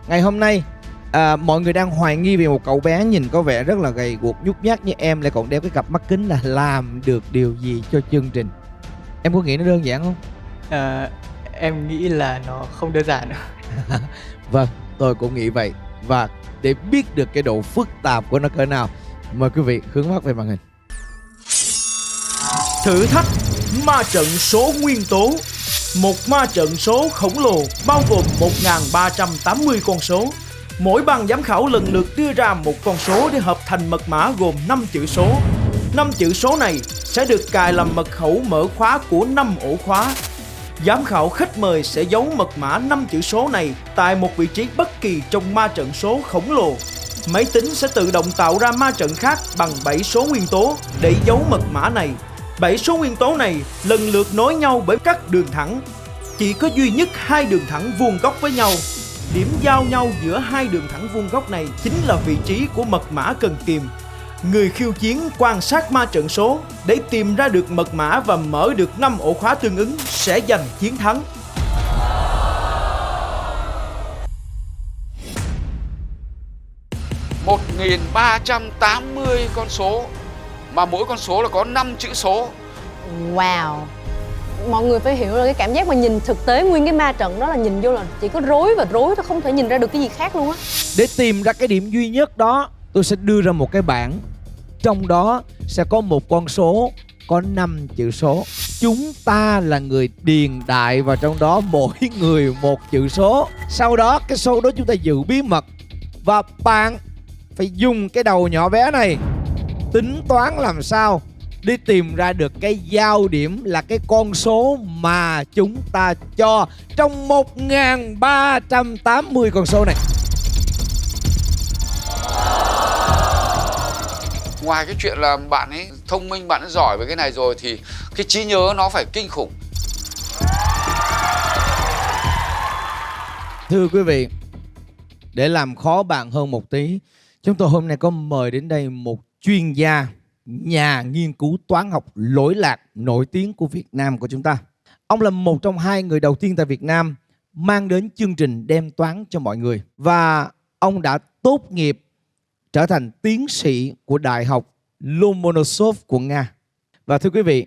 Ngày hôm nay mọi người đang hoài nghi về một cậu bé nhìn có vẻ rất là gầy guộc nhút nhát như em, lại còn đeo cái cặp mắt kính, là làm được điều gì cho chương trình? Em có nghĩ nó đơn giản không? Em nghĩ là nó không đơn giản đâu. Vâng, tôi cũng nghĩ vậy. Và để biết được cái độ phức tạp của nó cỡ nào, mời quý vị hướng mắt về màn hình. Thử thách ma trận số nguyên tố. Một ma trận số khổng lồ bao gồm 1380 con số. Mỗi ban giám khảo lần lượt đưa ra một con số để hợp thành mật mã gồm 5 chữ số. 5 chữ số này sẽ được cài làm mật khẩu mở khóa của 5 ổ khóa. Giám khảo khách mời sẽ giấu mật mã 5 chữ số này tại một vị trí bất kỳ trong ma trận số khổng lồ. Máy tính sẽ tự động tạo ra ma trận khác bằng 7 số nguyên tố để giấu mật mã này. 7 số nguyên tố này lần lượt nối nhau bởi các đường thẳng. Chỉ có duy nhất 2 đường thẳng vuông góc với nhau. Điểm giao nhau giữa 2 đường thẳng vuông góc này chính là vị trí của mật mã cần tìm. Người khiêu chiến quan sát ma trận số để tìm ra được mật mã và mở được 5 ổ khóa tương ứng sẽ giành chiến thắng. Một 1380 con số, mà mỗi con số là có 5 chữ số. Wow. Mọi người phải hiểu là cái cảm giác mà nhìn thực tế nguyên cái ma trận đó là nhìn vô là chỉ có rối và rối thôi, không thể nhìn ra được cái gì khác luôn á. Để tìm ra cái điểm duy nhất đó, tôi sẽ đưa ra một cái bảng. Trong đó sẽ có một con số có 5 chữ số. Chúng ta là người điền đại vào trong đó, mỗi người một chữ số. Sau đó cái số đó chúng ta giữ bí mật. Và bạn phải dùng cái đầu nhỏ bé này tính toán làm sao đi tìm ra được cái giao điểm, là cái con số mà chúng ta cho trong 1380 con số này. Ngoài cái chuyện là bạn ấy thông minh, bạn ấy giỏi về cái này rồi, thì cái trí nhớ nó phải kinh khủng. Thưa quý vị, để làm khó bạn hơn một tí, chúng tôi hôm nay có mời đến đây một chuyên gia, nhà nghiên cứu toán học lỗi lạc nổi tiếng của Việt Nam của chúng ta. Ông là một trong 2 người đầu tiên tại Việt Nam mang đến chương trình đem toán cho mọi người. Và ông đã tốt nghiệp trở thành tiến sĩ của Đại học Lomonosov của Nga. Và thưa quý vị,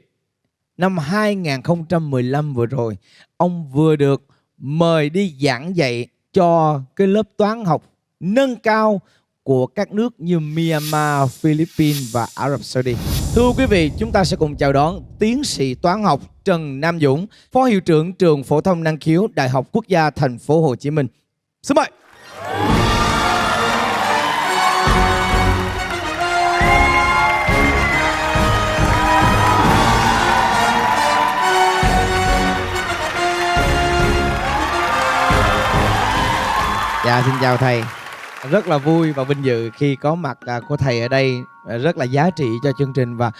năm 2015 vừa rồi, ông vừa được mời đi giảng dạy cho cái lớp toán học nâng cao của các nước như Myanmar, Philippines và Ả Rập Saudi. Thưa quý vị, chúng ta sẽ cùng chào đón tiến sĩ toán học Trần Nam Dũng, Phó Hiệu trưởng Trường Phổ thông Năng khiếu Đại học Quốc gia Thành phố Hồ Chí Minh. Xin mời. Dạ, xin chào thầy. Rất là vui và vinh dự khi có mặt của thầy ở đây, rất là giá trị cho chương trình. Và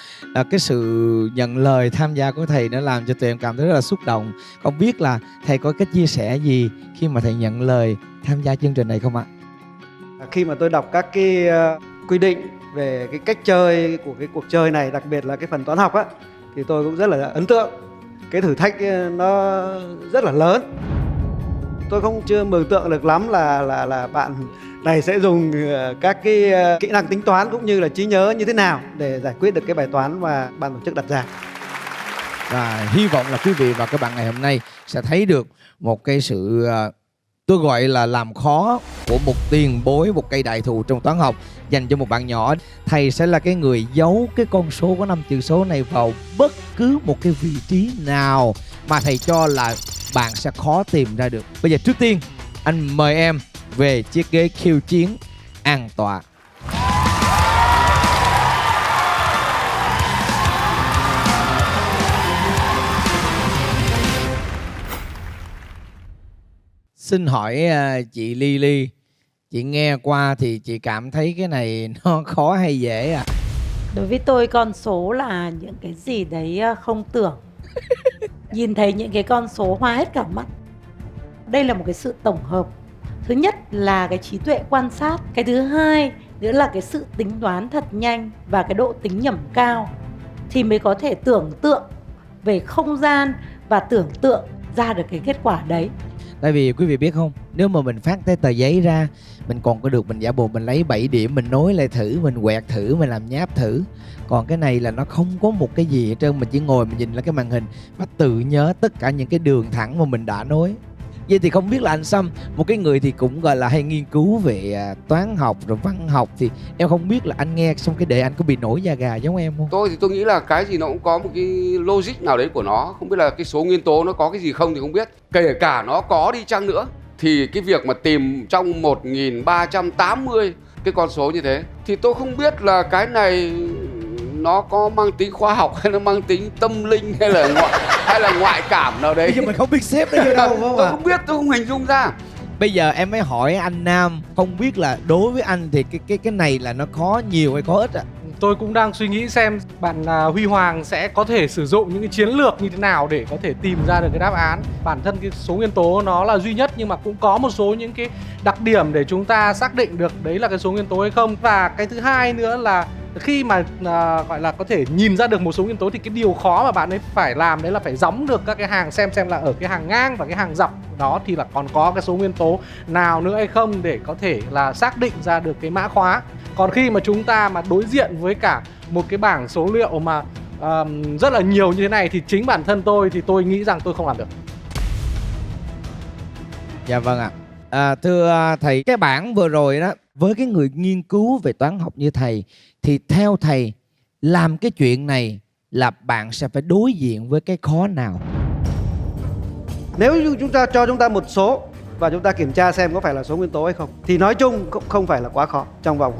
cái sự nhận lời tham gia của thầy nó làm cho tụi em cảm thấy rất là xúc động. Không biết là thầy có cái chia sẻ gì khi mà thầy nhận lời tham gia chương trình này không ạ? Khi mà tôi đọc các cái quy định về cái cách chơi của cái cuộc chơi này, đặc biệt là cái phần toán học á, thì tôi cũng rất là ấn tượng. Cái thử thách nó rất là lớn. Tôi chưa mường tượng được lắm là bạn này sẽ dùng các cái kỹ năng tính toán cũng như là trí nhớ như thế nào để giải quyết được cái bài toán mà ban tổ chức đặt ra. Và hy vọng là quý vị và các bạn ngày hôm nay sẽ thấy được một cái sự tôi gọi là làm khó của một tiền bối, một cây đại thụ trong toán học dành cho một bạn nhỏ. Thầy sẽ là cái người giấu cái con số có 5 chữ số này vào bất cứ một cái vị trí nào mà thầy cho là bạn sẽ khó tìm ra được. Bây giờ trước tiên anh mời em về chiếc ghế khiêu chiến an toàn. Xin hỏi chị Lily, chị nghe qua thì chị cảm thấy cái này nó khó hay dễ à? Đối với tôi, con số là những cái gì đấy không tưởng. Nhìn thấy những cái con số hoa hết cả mắt. Đây là một cái sự tổng hợp. Thứ nhất là cái trí tuệ quan sát. Cái thứ hai nữa là cái sự tính toán thật nhanh và cái độ tính nhẩm cao, thì mới có thể tưởng tượng về không gian và tưởng tượng ra được cái kết quả đấy. Tại vì quý vị biết không, Nếu mà mình phát cái tờ giấy ra, mình còn có được mình giả bộ mình lấy 7 điểm, mình nối lại thử, mình quẹt thử, mình làm nháp thử. Còn cái này là nó không có một cái gì hết trơn, mình chỉ ngồi mình nhìn lên cái màn hình và tự nhớ tất cả những cái đường thẳng mà mình đã nối. Vậy thì không biết là anh Sâm, một cái người thì cũng gọi là hay nghiên cứu về toán học rồi văn học, thì em không biết là anh nghe xong cái đề anh có bị nổi da gà giống em không? Tôi thì tôi nghĩ là cái gì nó cũng có một cái logic nào đấy của nó. Không biết là cái số nguyên tố nó có cái gì không thì không biết. Kể cả nó có đi chăng nữa thì cái việc mà tìm trong 1380 cái con số như thế thì tôi không biết là cái này nó có mang tính khoa học hay nó mang tính tâm linh hay là ngoại cảm nào đấy. Bây giờ mình không biết xếp nó vô đâu phải không Tôi ạ? không biết, tôi không hình dung ra. Bây giờ em mới hỏi anh Nam, không biết là đối với anh thì cái này là nó khó nhiều hay khó ít ạ? Tôi cũng đang suy nghĩ xem bạn Huy Hoàng sẽ có thể sử dụng những cái chiến lược như thế nào để có thể tìm ra được cái đáp án. Bản thân cái số nguyên tố nó là duy nhất nhưng mà cũng có một số những cái đặc điểm để chúng ta xác định được đấy là cái số nguyên tố hay không. Và cái thứ hai nữa là khi mà gọi là có thể nhìn ra được một số nguyên tố thì cái điều khó mà bạn ấy phải làm đấy là phải gióng được các cái hàng, xem là ở cái hàng ngang và cái hàng dọc đó thì là còn có cái số nguyên tố nào nữa hay không để có thể là xác định ra được cái mã khóa. Còn khi mà chúng ta mà đối diện với cả một cái bảng số liệu mà rất là nhiều như thế này thì chính bản thân tôi thì tôi nghĩ rằng tôi không làm được. Dạ vâng ạ. Thưa thầy, cái bảng vừa rồi đó, với cái người nghiên cứu về toán học như thầy thì theo thầy làm cái chuyện này là bạn sẽ phải đối diện với cái khó nào? Nếu như chúng ta cho chúng ta một số và chúng ta kiểm tra xem có phải là số nguyên tố hay không thì nói chung cũng không phải là quá khó trong vòng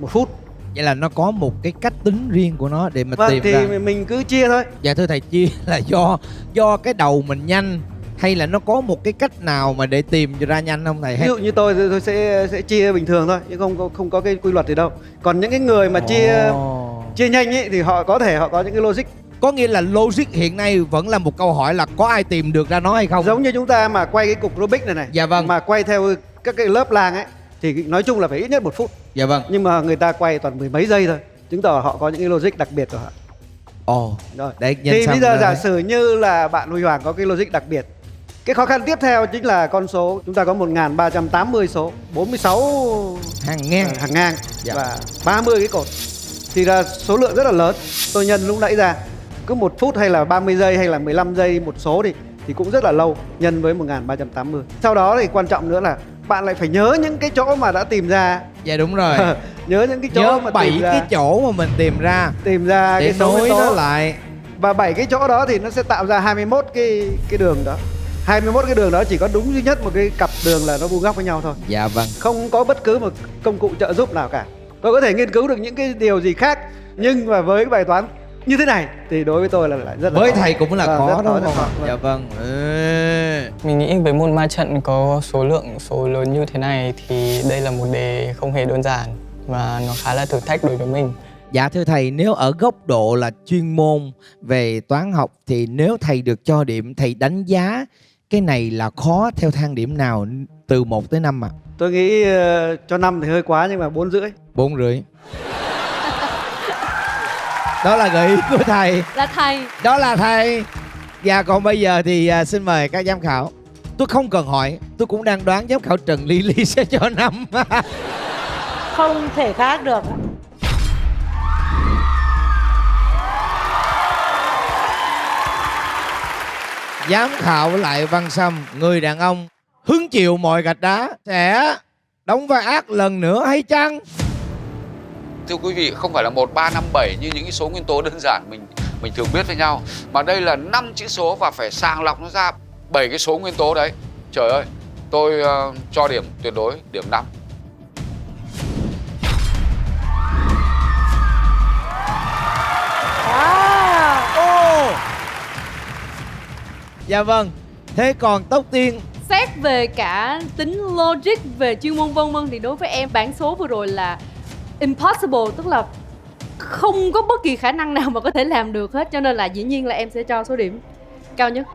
1 phút. Vậy là nó có một cái cách tính riêng của nó để mà Vâng, tìm thì ra. mình cứ chia thôi. Dạ thưa thầy, chia là do cái đầu mình nhanh hay là nó có một cái cách nào mà để tìm ra nhanh không thầy? Ví dụ như tôi sẽ chia bình thường thôi chứ không có cái quy luật gì đâu. Còn những cái người mà chia nhanh ấy thì họ có những cái logic. Có nghĩa là logic hiện nay vẫn là một câu hỏi là có ai tìm được ra nó hay không? Giống như chúng ta mà quay cái cục Rubik này. Dạ vâng. Mà quay theo các cái lớp lang ấy thì nói chung là phải ít nhất 1 phút. Dạ vâng. Nhưng mà người ta quay toàn 10 mấy giây thôi, chứng tỏ họ có những cái logic đặc biệt của họ. Ồ. Rồi. Để Thì bây giờ giả sử như là bạn Huy Hoàng có cái logic đặc biệt. Cái khó khăn tiếp theo chính là con số chúng ta có 1380 số, 46 hàng ngang dạ. Và 30 cái cột. Thì là số lượng rất là lớn. Tôi nhân lúc nãy ra cứ 1 phút hay là 30 giây hay là 15 giây một số thì cũng rất là lâu, nhân với 1380. Sau đó thì quan trọng nữa là bạn lại phải nhớ những cái chỗ mà đã tìm ra. Dạ đúng rồi. Nhớ những cái chỗ nhớ mà 7 tìm ra. cái chỗ mà mình tìm ra để cái số nối nó lại. Và 7 cái chỗ đó thì nó sẽ tạo ra 21 cái đường đó. 21 cái đường đó chỉ có đúng duy nhất một cái cặp đường là nó vuông góc với nhau thôi. Dạ vâng. Không có bất cứ một công cụ trợ giúp nào cả. Tôi có thể nghiên cứu được những cái điều gì khác, nhưng mà với cái bài toán như thế này thì đối với tôi là lại rất là với khó. thầy cũng là khó đúng không? Vâng. Dạ vâng. Mình nghĩ với một ma trận có số lớn như thế này thì đây là một đề không hề đơn giản và nó khá là thử thách đối với mình. Dạ thưa thầy, nếu ở góc độ là chuyên môn về toán học thì nếu thầy được cho điểm, thầy đánh giá cái này là khó theo thang điểm nào từ 1 tới 5 ạ? Tôi nghĩ cho 5 thì hơi quá nhưng mà 4,5. 4,5. Đó là gợi ý của thầy. Là thầy. Đó là thầy. Và còn bây giờ thì xin mời các giám khảo. Tôi không cần hỏi, tôi cũng đang đoán giám khảo Trần Ly Ly sẽ cho 5. Không thể khác được. Giám khảo Lại Văn Sâm, người đàn ông hứng chịu mọi gạch đá, sẽ đóng vai ác lần nữa hay chăng? Thưa quý vị, không phải là 1, 3, 5, 7 như những cái số nguyên tố đơn giản mình thường biết với nhau, mà đây là 5 chữ số và phải sàng lọc nó ra 7 cái số nguyên tố đấy. Trời ơi, tôi cho điểm tuyệt đối, điểm 5. Dạ vâng. Thế còn Tóc Tiên? Xét về cả tính logic, về chuyên môn vân vân thì đối với em bảng số vừa rồi là impossible, tức là không có bất kỳ khả năng nào mà có thể làm được hết, cho nên là dĩ nhiên là em sẽ cho số điểm cao nhất.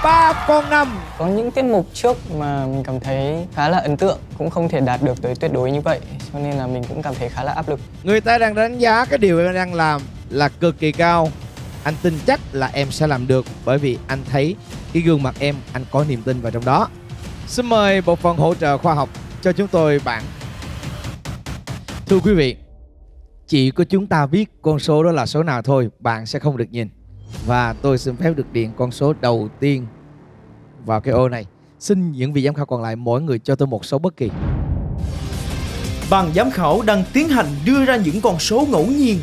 3 con 5. Có những tiết mục trước mà mình cảm thấy khá là ấn tượng, cũng không thể đạt được tới tuyệt đối như vậy, cho nên là mình cũng cảm thấy khá là áp lực. Người ta đang đánh giá cái điều em đang làm là cực kỳ cao. Anh tin chắc là em sẽ làm được, bởi vì anh thấy cái gương mặt em, anh có niềm tin vào trong đó. Xin mời bộ phận hỗ trợ khoa học cho chúng tôi bảng. Thưa quý vị, chỉ có chúng ta biết con số đó là số nào thôi, bạn sẽ không được nhìn. Và tôi xin phép được điền con số đầu tiên vào cái ô này. Xin những vị giám khảo còn lại mỗi người cho tôi một số bất kỳ. Ban giám khảo đang tiến hành đưa ra những con số ngẫu nhiên.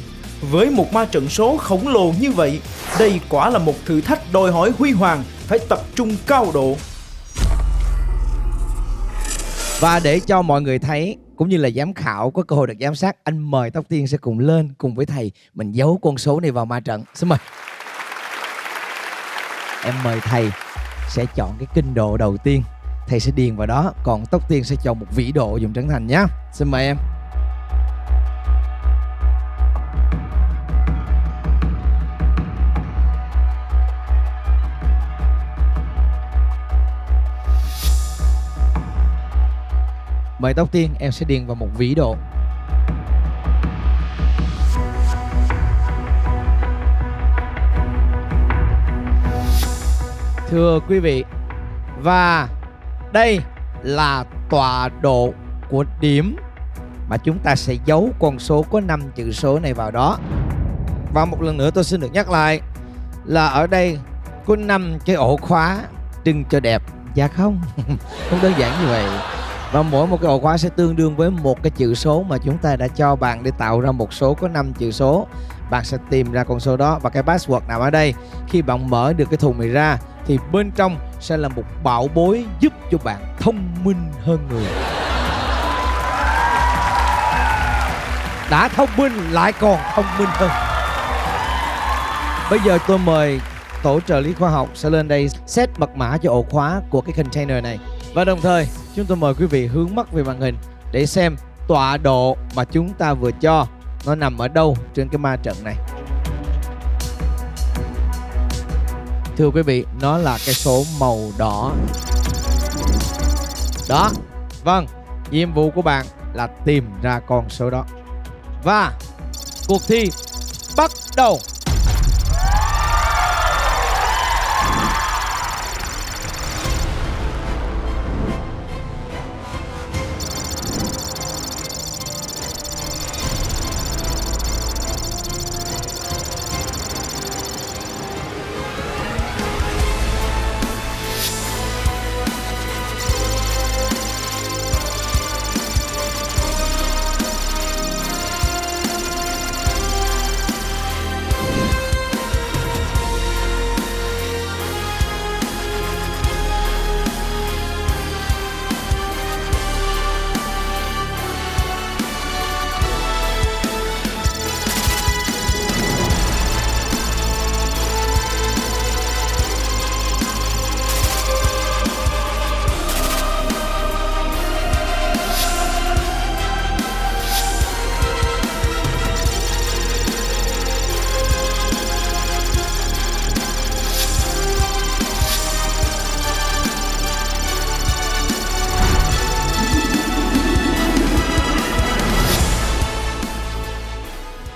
Với một ma trận số khổng lồ như vậy, đây quả là một thử thách đòi hỏi Huy Hoàng phải tập trung cao độ. Và để cho mọi người thấy cũng như là giám khảo có cơ hội được giám sát, anh mời Tóc Tiên sẽ cùng lên cùng với thầy mình giấu con số này vào ma trận. Xin mời. Em mời thầy sẽ chọn cái kinh độ đầu tiên, thầy sẽ điền vào đó, còn Tóc Tiên sẽ chọn một vĩ độ dùng Trấn Thành nhé. Xin mời em. Mời Tóc Tiên, em sẽ điền vào một vĩ độ. Thưa quý vị, và đây là tọa độ của điểm mà chúng ta sẽ giấu con số có 5 chữ số này vào đó. Và một lần nữa tôi xin được nhắc lại là ở đây có 5 cái ổ khóa trưng cho đẹp. Dạ không, không đơn giản như vậy. Và mỗi một cái ổ khóa sẽ tương đương với một cái chữ số mà chúng ta đã cho bạn để tạo ra một số có 5 chữ số. Bạn sẽ tìm ra con số đó và cái password nằm ở đây. Khi bạn mở được cái thùng này ra thì bên trong sẽ là một bảo bối giúp cho bạn thông minh hơn người. Đã thông minh lại còn thông minh hơn. Bây giờ tôi mời tổ trợ lý khoa học sẽ lên đây set mật mã cho ổ khóa của cái container này. Và đồng thời chúng tôi mời quý vị hướng mắt về màn hình để xem tọa độ mà chúng ta vừa cho nó nằm ở đâu trên cái ma trận này. Thưa quý vị, nó là cái số màu đỏ. Đó. Vâng, nhiệm vụ của bạn là tìm ra con số đó. Và cuộc thi bắt đầu.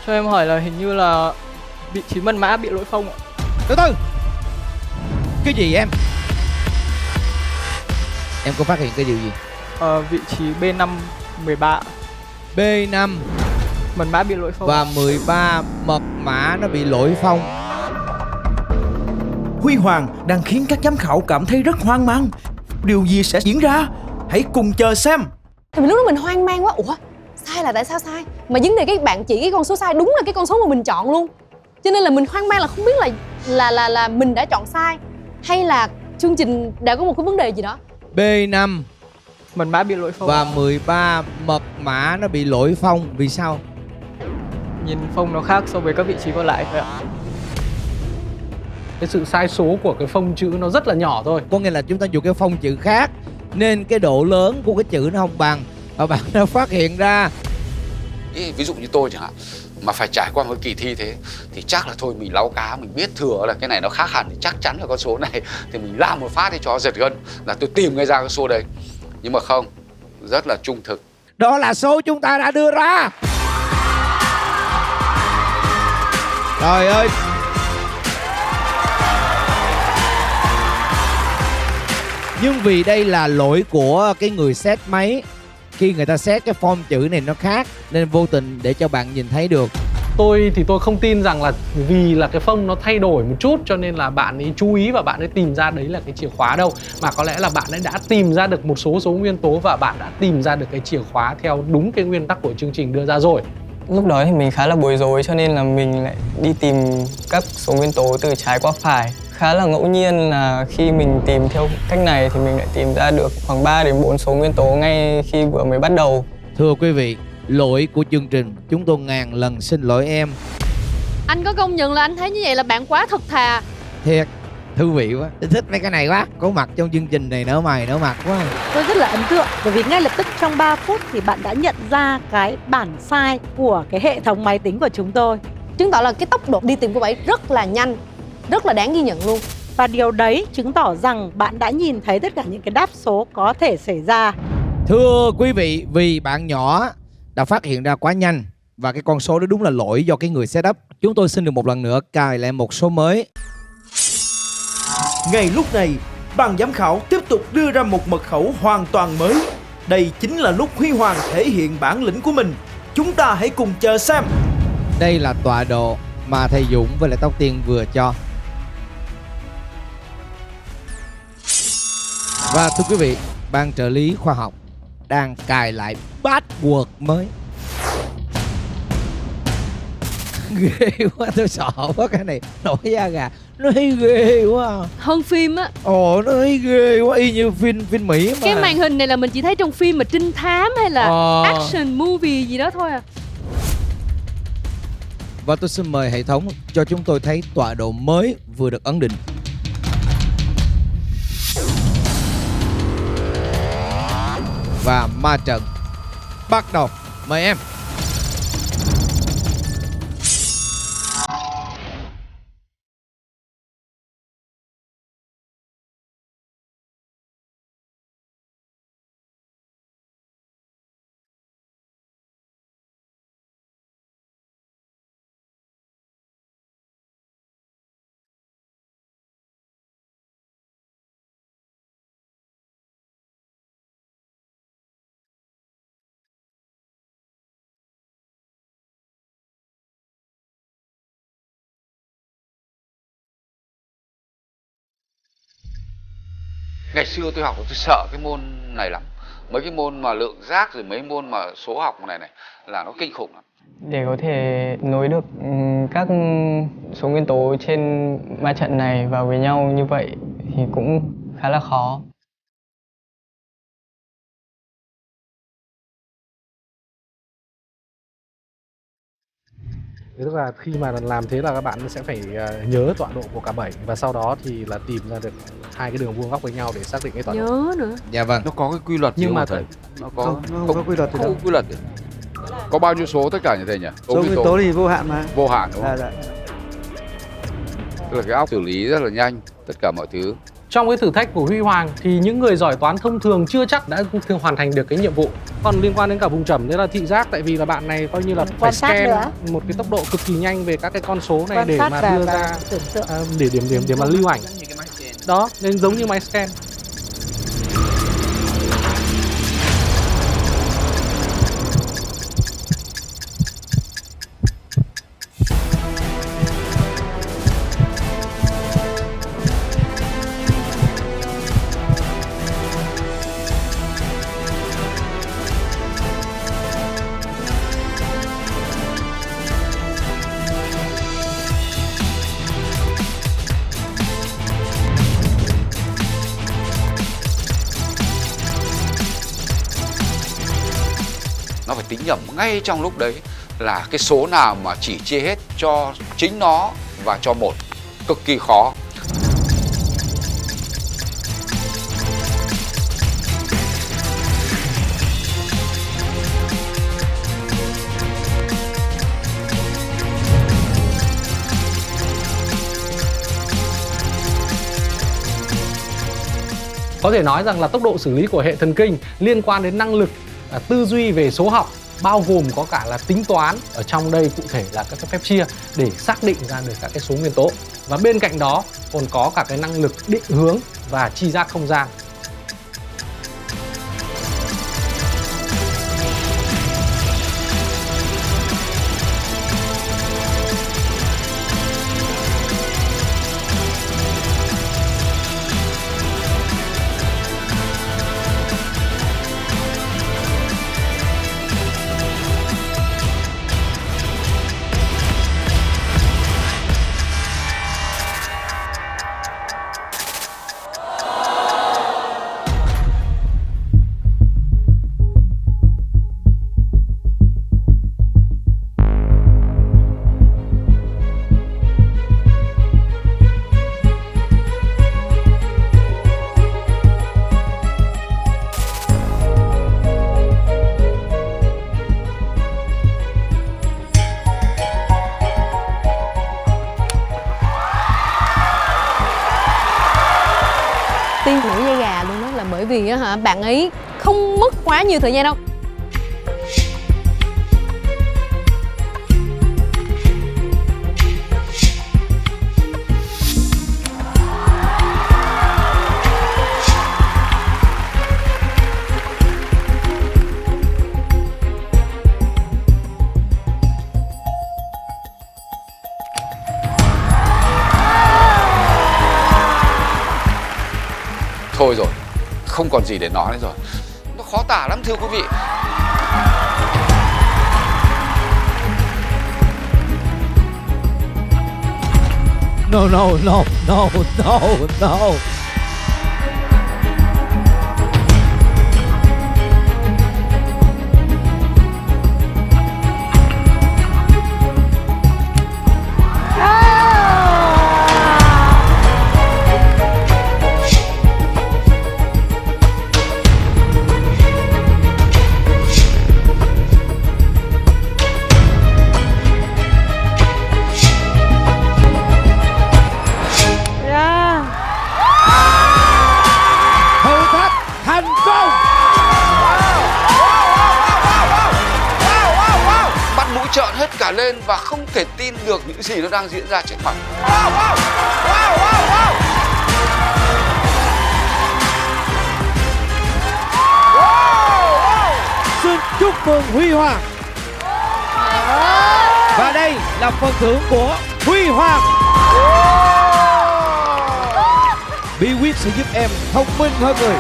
Cho em hỏi là hình như là vị trí mật mã bị lỗi phông ạ. Từ từ. Cái gì em? Em có phát hiện cái điều gì? Vị trí B5 13 B5 mật mã bị lỗi phông. và 13 mật mã nó bị lỗi phông. Huy Hoàng đang khiến các giám khảo cảm thấy rất hoang mang. Điều gì sẽ diễn ra? Hãy cùng chờ xem. Thì lúc đó mình hoang mang quá. Ủa, sai là tại sao sai? Mà vấn đề các bạn chỉ cái con số sai đúng là cái con số mà mình chọn luôn. Cho nên là mình hoang mang là không biết là mình đã chọn sai hay là chương trình đã có một cái vấn đề gì đó. B5 Mật mã bị lỗi phông và 13 mật mã nó bị lỗi phông. Vì sao? Nhìn phông nó khác so với các vị trí còn lại thôi ạ. Cái sự sai số của cái phông chữ nó rất là nhỏ thôi. Có nghĩa là chúng ta dùng cái phông chữ khác nên cái độ lớn của cái chữ nó không bằng. Và bạn đã phát hiện ra. Ví dụ như tôi chẳng hạn, mà phải trải qua một kỳ thi thế thì chắc là thôi mình láu cá, mình biết thừa là cái này nó khác hẳn thì chắc chắn là con số này thì mình làm một phát để cho giật gân là tôi tìm ngay ra cái số đấy. Nhưng mà không, rất là trung thực. Đó là số chúng ta đã đưa ra. Trời ơi. Nhưng vì đây là lỗi của cái người set máy, khi người ta set cái form chữ này nó khác nên vô tình để cho bạn nhìn thấy được. Tôi không tin rằng là vì là cái phông nó thay đổi một chút cho nên là bạn ấy chú ý và bạn ấy tìm ra đấy là cái chìa khóa đâu. Mà có lẽ là bạn ấy đã tìm ra được một số nguyên tố và bạn đã tìm ra được cái chìa khóa theo đúng cái nguyên tắc của chương trình đưa ra rồi. Lúc đó thì mình khá là bối rối cho nên là mình lại đi tìm các số nguyên tố từ trái qua phải. Khá là ngẫu nhiên là khi mình tìm theo cách này thì mình lại tìm ra được khoảng 3 đến 4 số nguyên tố ngay khi vừa mới bắt đầu. Thưa quý vị, lỗi của chương trình, chúng tôi ngàn lần xin lỗi em. Anh có công nhận là anh thấy như vậy là bạn quá thật thà. Thiệt, thú vị quá, tôi thích mấy cái này quá. Có mặt trong chương trình này nở mày nở mặt quá. Tôi rất là ấn tượng bởi vì ngay lập tức trong 3 phút thì bạn đã nhận ra cái bản sai của cái hệ thống máy tính của chúng tôi. Chứng tỏ là cái tốc độ đi tìm của bạn rất là nhanh, rất là đáng ghi nhận luôn. Và điều đấy chứng tỏ rằng bạn đã nhìn thấy tất cả những cái đáp số có thể xảy ra. Thưa quý vị, vì bạn nhỏ đã phát hiện ra quá nhanh và cái con số đó đúng là lỗi do cái người setup, chúng tôi xin được một lần nữa cài lại một số mới. Ngay lúc này, ban giám khảo tiếp tục đưa ra một mật khẩu hoàn toàn mới. Đây chính là lúc Huy Hoàng thể hiện bản lĩnh của mình. Chúng ta hãy cùng chờ xem. Đây là tọa độ mà thầy Dũng với lại Tóc Tiên vừa cho. Và thưa quý vị, ban trợ lý khoa học đang cài lại password mới. Ghê quá, tôi sợ quá cái này, nổi da gà. Nó thấy ghê quá. Hơn phim á. Ồ, nó thấy ghê quá, y như phim Mỹ mà. Cái màn hình này là mình chỉ thấy trong phim mà trinh thám hay là action movie gì đó thôi à. Và tôi xin mời hệ thống cho chúng tôi thấy tọa độ mới vừa được ấn định. Và ma trận bắt đầu. Mời em. Ngày xưa tôi học tôi sợ cái môn này lắm. Mấy cái môn mà lượng giác rồi mấy môn mà số học này là nó kinh khủng lắm. Để có thể nối được các số nguyên tố trên ma trận này vào với nhau như vậy thì cũng khá là khó. Tức là khi mà làm thế là các bạn sẽ phải nhớ tọa độ của cả 7 và sau đó thì là tìm ra được hai cái đường vuông góc với nhau để xác định cái tọa độ. Nhớ nữa. Dạ vâng. Nó có cái quy luật Nhưng mà thầy. Nó có không có quy luật gì không đâu. có quy luật gì. Có bao nhiêu số tất cả như thầy nhỉ? Số nguyên tố thì vô hạn mà. Vô hạn đúng không? Dạ. Tức là cái óc xử lý rất là nhanh tất cả mọi thứ. Trong cái thử thách của Huy Hoàng thì những người giỏi toán thông thường chưa chắc đã hoàn thành được cái nhiệm vụ. Còn liên quan đến cả vùng trầm đấy là thị giác, tại vì là bạn này coi như là phải Quan sát scan nữa. một cái tốc độ cực kỳ nhanh về các cái con số này Quan để sát mà và đưa ra tưởng tượng. để mà lưu ảnh. Đó, nên giống như máy scan. Nó phải tính nhầm ngay trong lúc đấy là cái số nào mà chỉ chia hết cho chính nó và cho một. Cực kỳ khó. Có thể nói rằng là tốc độ xử lý của hệ thần kinh liên quan đến năng lực tư duy về số học, bao gồm có cả là tính toán, ở trong đây cụ thể là các cái phép chia để xác định ra được các cái số nguyên tố. Và bên cạnh đó còn có cả cái năng lực định hướng và tri giác không gian. bởi vì bạn ấy không mất quá nhiều thời gian đâu. Thôi rồi, không còn gì để nói nữa rồi. Nó khó tả lắm thưa quý vị. No, no, no, no, no, no. Thử thách thành công. Mắt mũi trợn hết cả lên và không thể tin được những gì nó đang diễn ra trước mặt. Xin chúc mừng Huy Hoàng. Và đây là phần thưởng của Huy Hoàng. Bí quyết sẽ giúp em thông minh hơn người.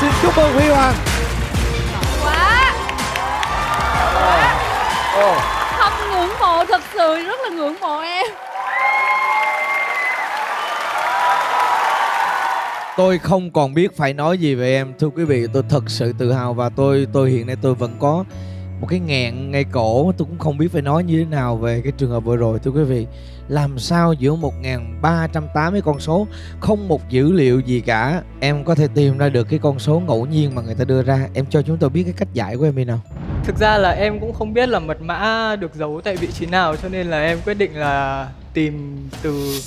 Xin chúc mừng Huy Hoàng. Quá Không, ngưỡng mộ, thật sự rất là ngưỡng mộ em. Tôi không còn biết phải nói gì về em. Thưa quý vị, tôi thật sự tự hào và tôi hiện nay tôi vẫn có một cái nghẹn ngay cổ. Tôi cũng không biết phải nói như thế nào về cái trường hợp vừa rồi. Thưa quý vị, làm sao giữa 1380 con số không một dữ liệu gì cả em có thể tìm ra được cái con số ngẫu nhiên mà người ta đưa ra? Em cho chúng tôi biết cái cách giải của em đi nào. Thực ra là em cũng không biết là mật mã được giấu tại vị trí nào, cho nên là em quyết định là tìm từ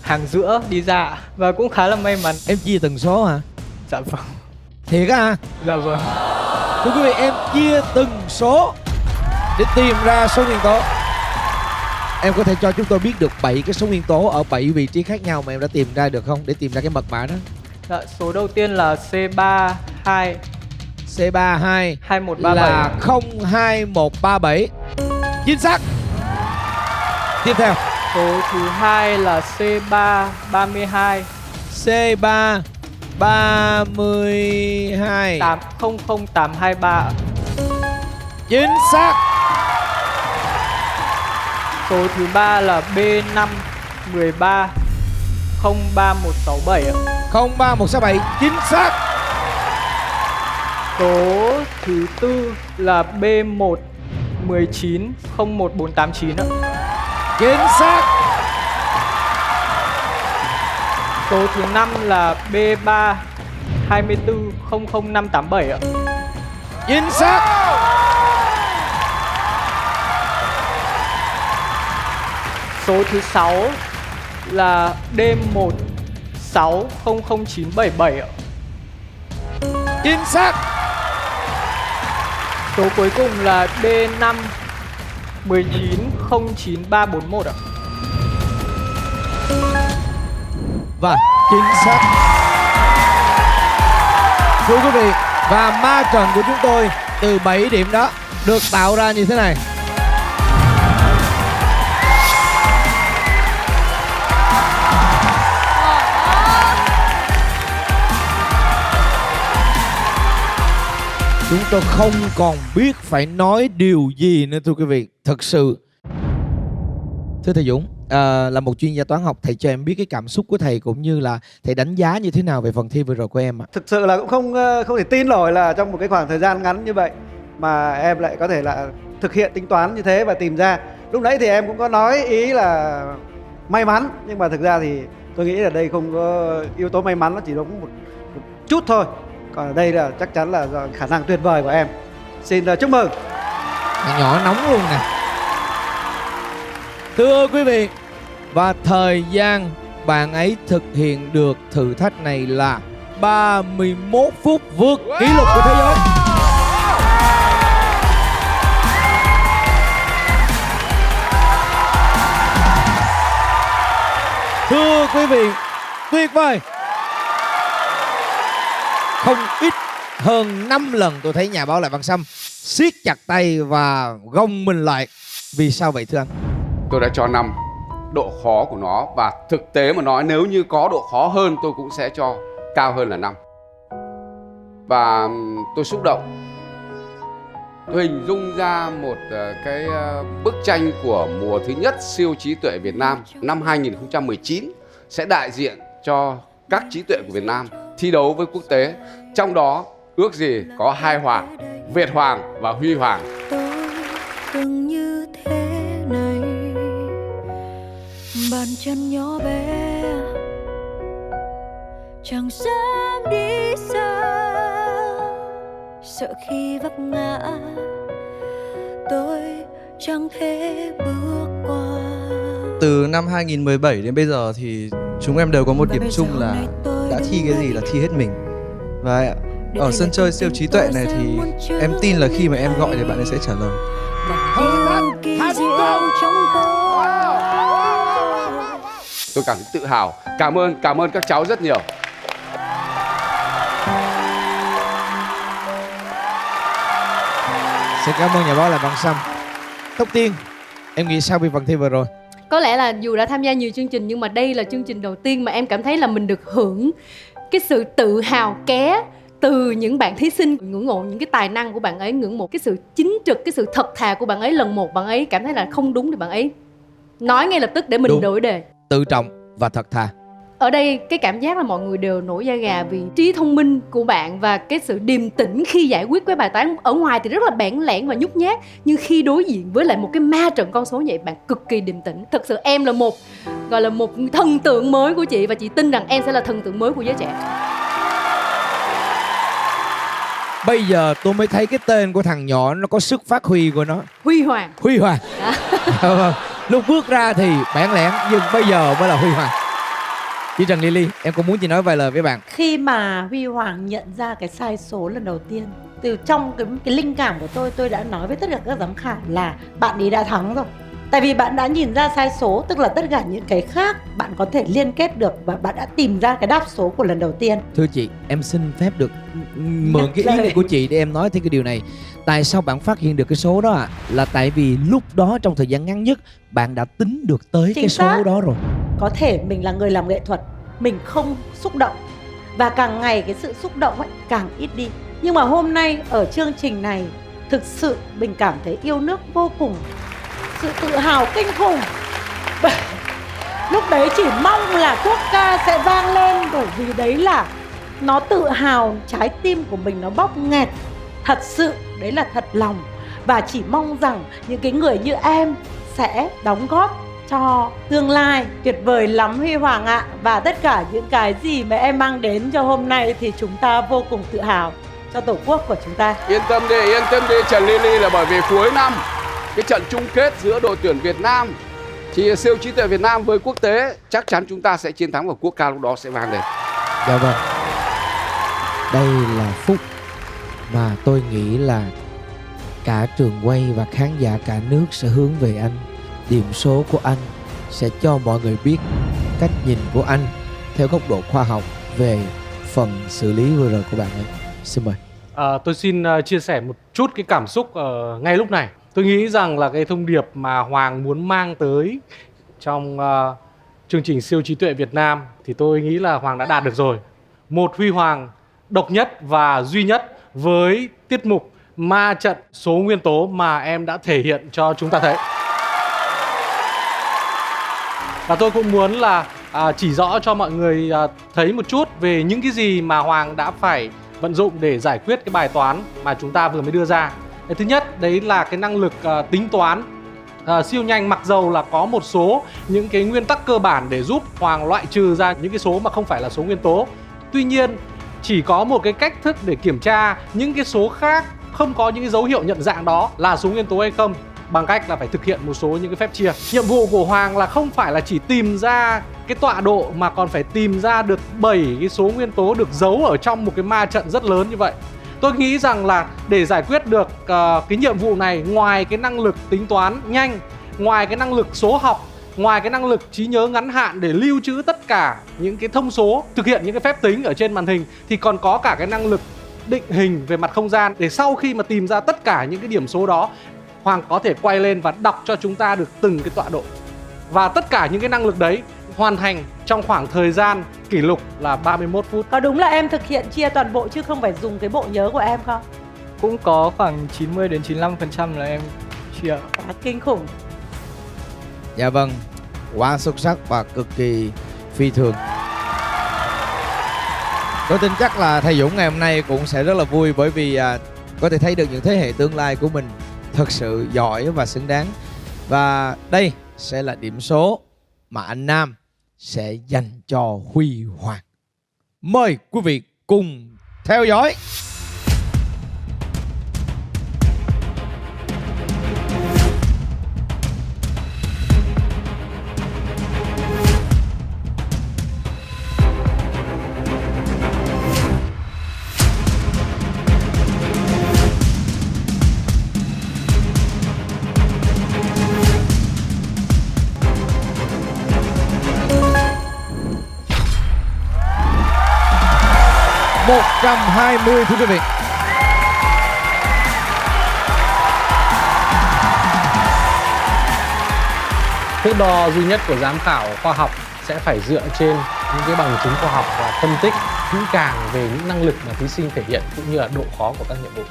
hàng giữa đi ra và cũng khá là may mắn. Em chia từng số hả? Dạ vâng. Thiệt á hả? Dạ vâng. Thưa quý vị, em chia từng số để tìm ra số nguyên tố. Em có thể cho chúng tôi biết được 7 cái số nguyên tố ở 7 vị trí khác nhau mà em đã tìm ra được không? Để tìm ra cái mật mã đó. Dạ, số đầu tiên là C32 C32 2137 là 02137. Chính xác. Tiếp theo. Số thứ hai là C332 C332 800823. Chính xác. Số thứ ba là B513 03167 ạ. 03167. Chính xác. Số thứ tư là B119 01489 ạ. Chính xác. Số thứ 5 là B3 24 00587 ạ. Chính xác. Số thứ 6 là D1 600977 ạ. Chính xác. Số cuối cùng là D5 1909341 ạ. Và chính xác. Thưa quý vị, và ma trận của chúng tôi từ 7 điểm đó được tạo ra như thế này. Chúng tôi không còn biết phải nói điều gì nữa thưa quý vị. Thật sự. Thưa thầy Dũng, là một chuyên gia toán học, thầy cho em biết cái cảm xúc của thầy cũng như là thầy đánh giá như thế nào về phần thi vừa rồi của em ạ? Thực sự là cũng không thể tin nổi là trong một cái khoảng thời gian ngắn như vậy mà em lại có thể là thực hiện tính toán như thế và tìm ra. Lúc nãy thì em cũng có nói ý là may mắn, nhưng mà thực ra thì tôi nghĩ là đây không có yếu tố may mắn, nó chỉ đúng một chút thôi. Còn ở đây là chắc chắn là do khả năng tuyệt vời của em. Xin chúc mừng. Thằng nhỏ nóng luôn nè. Thưa quý vị, và thời gian bạn ấy thực hiện được thử thách này là 31 phút, vượt kỷ lục của thế giới. Thưa quý vị, tuyệt vời. Không ít hơn 5 lần tôi thấy nhà báo Lại Văn Xâm siết chặt tay và gồng mình lại. Vì sao vậy thưa anh? Tôi đã cho 5. Độ khó của nó, và thực tế mà nói nếu như có độ khó hơn tôi cũng sẽ cho cao hơn là 5. Và tôi xúc động. Tôi hình dung ra một cái bức tranh của mùa thứ nhất siêu trí tuệ Việt Nam năm 2019 sẽ đại diện cho các trí tuệ của Việt Nam thi đấu với quốc tế. Trong đó ước gì có 2 hoàng, Việt Hoàng và Huy Hoàng. Tôi từng như thế này, bàn chân nhỏ bé chẳng dám đi xa, sợ khi vấp ngã tôi chẳng thể bước qua. Từ năm 2017 đến bây giờ thì chúng em đều có một điểm chung là đã thi cái gì là thi hết mình. Và ở sân chơi siêu trí tuệ này thì em tin là khi mà em gọi thì bạn ấy sẽ trả lời. Tôi cảm thấy tự hào. Cảm ơn các cháu rất nhiều. Xin cảm ơn nhà báo Lại Văn Xâm. Tóc Tiên, em nghĩ sao về phần thi vừa rồi? Có lẽ là dù đã tham gia nhiều chương trình nhưng mà đây là chương trình đầu tiên mà em cảm thấy là mình được hưởng cái sự tự hào ké từ những bạn thí sinh, ngưỡng mộ những cái tài năng của bạn ấy, ngưỡng mộ cái sự chính trực, cái sự thật thà của bạn ấy. Lần một bạn ấy cảm thấy là không đúng thì bạn ấy nói ngay lập tức để mình Đúng. đổi đề. Tự trọng và thật thà. Ở đây cái cảm giác là mọi người đều nổi da gà vì trí thông minh của bạn và cái sự điềm tĩnh khi giải quyết cái bài toán. Ở ngoài thì rất là bẽn lẽn và nhút nhát, nhưng khi đối diện với lại một cái ma trận con số vậy, bạn cực kỳ điềm tĩnh. Thật sự em là một thần tượng mới của chị, và chị tin rằng em sẽ là thần tượng mới của giới trẻ. Bây giờ tôi mới thấy cái tên của thằng nhỏ nó có sức phát huy của nó. Huy Hoàng. Huy Hoàng. Lúc bước ra thì bẽn lẽn, nhưng bây giờ mới là Huy Hoàng. Chị Trần Lily, em có muốn chị nói vài lời với bạn? Khi mà Huy Hoàng nhận ra cái sai số lần đầu tiên, từ trong cái linh cảm của tôi đã nói với tất cả các giám khảo là bạn ấy đã thắng rồi. Tại vì bạn đã nhìn ra sai số, tức là tất cả những cái khác bạn có thể liên kết được và bạn đã tìm ra cái đáp số của lần đầu tiên. Thưa chị, em xin phép được mượn cái ý này của chị để em nói thêm cái điều này. Tại sao bạn phát hiện được cái số đó ạ? Là tại vì lúc đó trong thời gian ngắn nhất bạn đã tính được tới Chính cái xác. số đó rồi. Có thể mình là người làm nghệ thuật, mình không xúc động, và càng ngày cái sự xúc động ấy càng ít đi. Nhưng mà hôm nay ở chương trình này, thực sự mình cảm thấy yêu nước vô cùng, sự tự hào kinh khủng. Lúc đấy chỉ mong là quốc ca sẽ vang lên, bởi vì đấy là nó tự hào, trái tim của mình nó bóp nghẹt. Thật sự đấy là thật lòng, và chỉ mong rằng những cái người như em sẽ đóng góp cho tương lai. Tuyệt vời lắm Huy Hoàng ạ. Và tất cả những cái gì mà em mang đến cho hôm nay thì chúng ta vô cùng tự hào cho Tổ quốc của chúng ta. Yên tâm đi Trần Lily, là bởi vì cuối năm cái trận chung kết giữa đội tuyển Việt Nam thì siêu trí tuệ Việt Nam với quốc tế, chắc chắn chúng ta sẽ chiến thắng và quốc ca lúc đó sẽ vang lên. Dạ vâng. Đây là phút mà tôi nghĩ là cả trường quay và khán giả cả nước sẽ hướng về anh. Điểm số của anh sẽ cho mọi người biết cách nhìn của anh theo góc độ khoa học về phần xử lý vừa rồi của bạn ấy. Xin mời. Tôi xin chia sẻ một chút cái cảm xúc ngay lúc này. Tôi nghĩ rằng là cái thông điệp mà Hoàng muốn mang tới trong chương trình siêu trí tuệ Việt Nam thì tôi nghĩ là Hoàng đã đạt được rồi. Một Huy Hoàng độc nhất và duy nhất với tiết mục ma trận số nguyên tố mà em đã thể hiện cho chúng ta thấy. Và tôi cũng muốn là chỉ rõ cho mọi người thấy một chút về những cái gì mà Hoàng đã phải vận dụng để giải quyết cái bài toán mà chúng ta vừa mới đưa ra. Cái thứ nhất đấy là cái năng lực tính toán siêu nhanh, mặc dầu là có một số những cái nguyên tắc cơ bản để giúp Hoàng loại trừ ra những cái số mà không phải là số nguyên tố. Tuy nhiên chỉ có một cái cách thức để kiểm tra những cái số khác không có những cái dấu hiệu nhận dạng đó là số nguyên tố hay không, bằng cách là phải thực hiện một số những cái phép chia. Nhiệm vụ của Hoàng là không phải là chỉ tìm ra cái tọa độ mà còn phải tìm ra được 7 cái số nguyên tố được giấu ở trong một cái ma trận rất lớn như vậy. Tôi nghĩ rằng là để giải quyết được cái nhiệm vụ này, ngoài cái năng lực tính toán nhanh, ngoài cái năng lực số học, ngoài cái năng lực trí nhớ ngắn hạn để lưu trữ tất cả những cái thông số, thực hiện những cái phép tính ở trên màn hình, thì còn có cả cái năng lực định hình về mặt không gian, để sau khi mà tìm ra tất cả những cái điểm số đó, Hoàng có thể quay lên và đọc cho chúng ta được từng cái tọa độ. Và tất cả những cái năng lực đấy hoàn thành trong khoảng thời gian kỷ lục là 31 phút. Có đúng là em thực hiện chia toàn bộ chứ không phải dùng cái bộ nhớ của em không? Cũng có khoảng 90 đến 95% là em chia. Quá kinh khủng. Dạ vâng, quá xuất sắc và cực kỳ phi thường. Tôi tin chắc là thầy Dũng ngày hôm nay cũng sẽ rất là vui, bởi vì có thể thấy được những thế hệ tương lai của mình thật sự giỏi và xứng đáng. Và đây sẽ là điểm số mà anh Nam sẽ dành cho Huy Hoàng. Mời quý vị cùng theo dõi. Một 120 thưa quý vị. Thước đo duy nhất của giám khảo khoa học sẽ phải dựa trên những cái bằng chứng khoa học và phân tích kỹ càng về những năng lực mà thí sinh thể hiện cũng như là độ khó của các nhiệm vụ.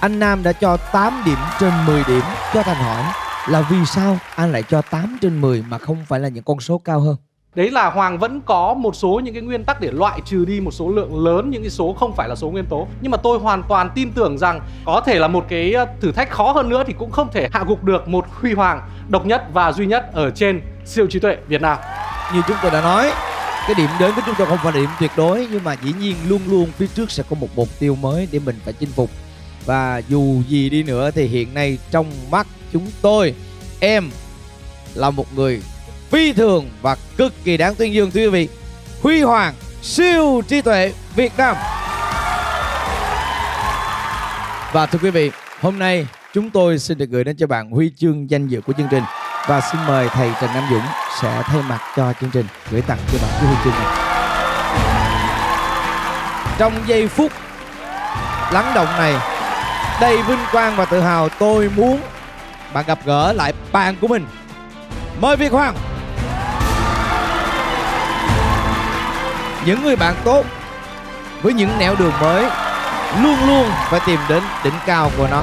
Anh Nam đã cho 8 điểm trên 10 điểm. Cho Thành hỏi là vì sao anh lại cho 8 trên 10 mà không phải là những con số cao hơn? Đấy là Hoàng vẫn có một số những cái nguyên tắc để loại trừ đi một số lượng lớn những cái số không phải là số nguyên tố. Nhưng mà tôi hoàn toàn tin tưởng rằng có thể là một cái thử thách khó hơn nữa thì cũng không thể hạ gục được một Huy Hoàng độc nhất và duy nhất ở trên siêu trí tuệ Việt Nam. Như chúng tôi đã nói, cái điểm đến của chúng tôi không phải là điểm tuyệt đối, nhưng mà dĩ nhiên luôn luôn phía trước sẽ có một mục tiêu mới để mình phải chinh phục. Và dù gì đi nữa thì hiện nay trong mắt chúng tôi, em là một người phi thường và cực kỳ đáng tuyên dương thưa quý vị. Huy Hoàng, siêu trí tuệ Việt Nam. Và thưa quý vị, hôm nay chúng tôi xin được gửi đến cho bạn huy chương danh dự của chương trình. Và xin mời thầy Trần Nam Dũng sẽ thay mặt cho chương trình gửi tặng cho bạn cái huy chương này. Trong giây phút lắng động này, đầy vinh quang và tự hào, tôi muốn bạn gặp gỡ lại bạn của mình. Mời Việt Hoàng. Những người bạn tốt với những nẻo đường mới luôn luôn phải tìm đến đỉnh cao của nó.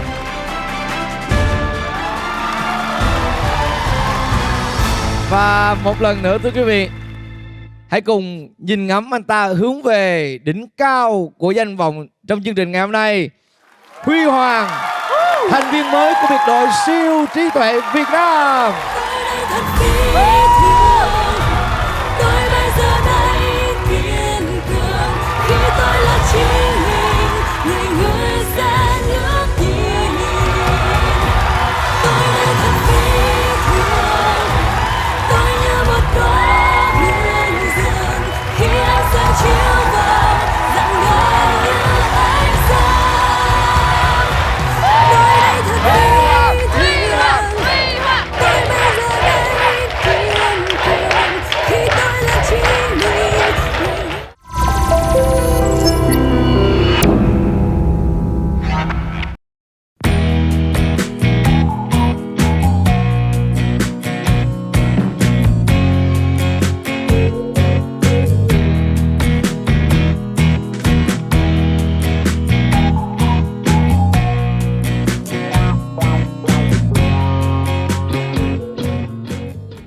Và một lần nữa thưa quý vị, hãy cùng nhìn ngắm anh ta hướng về đỉnh cao của danh vọng trong chương trình ngày hôm nay. Huy Hoàng, thành viên mới của biệt đội siêu trí tuệ Việt Nam.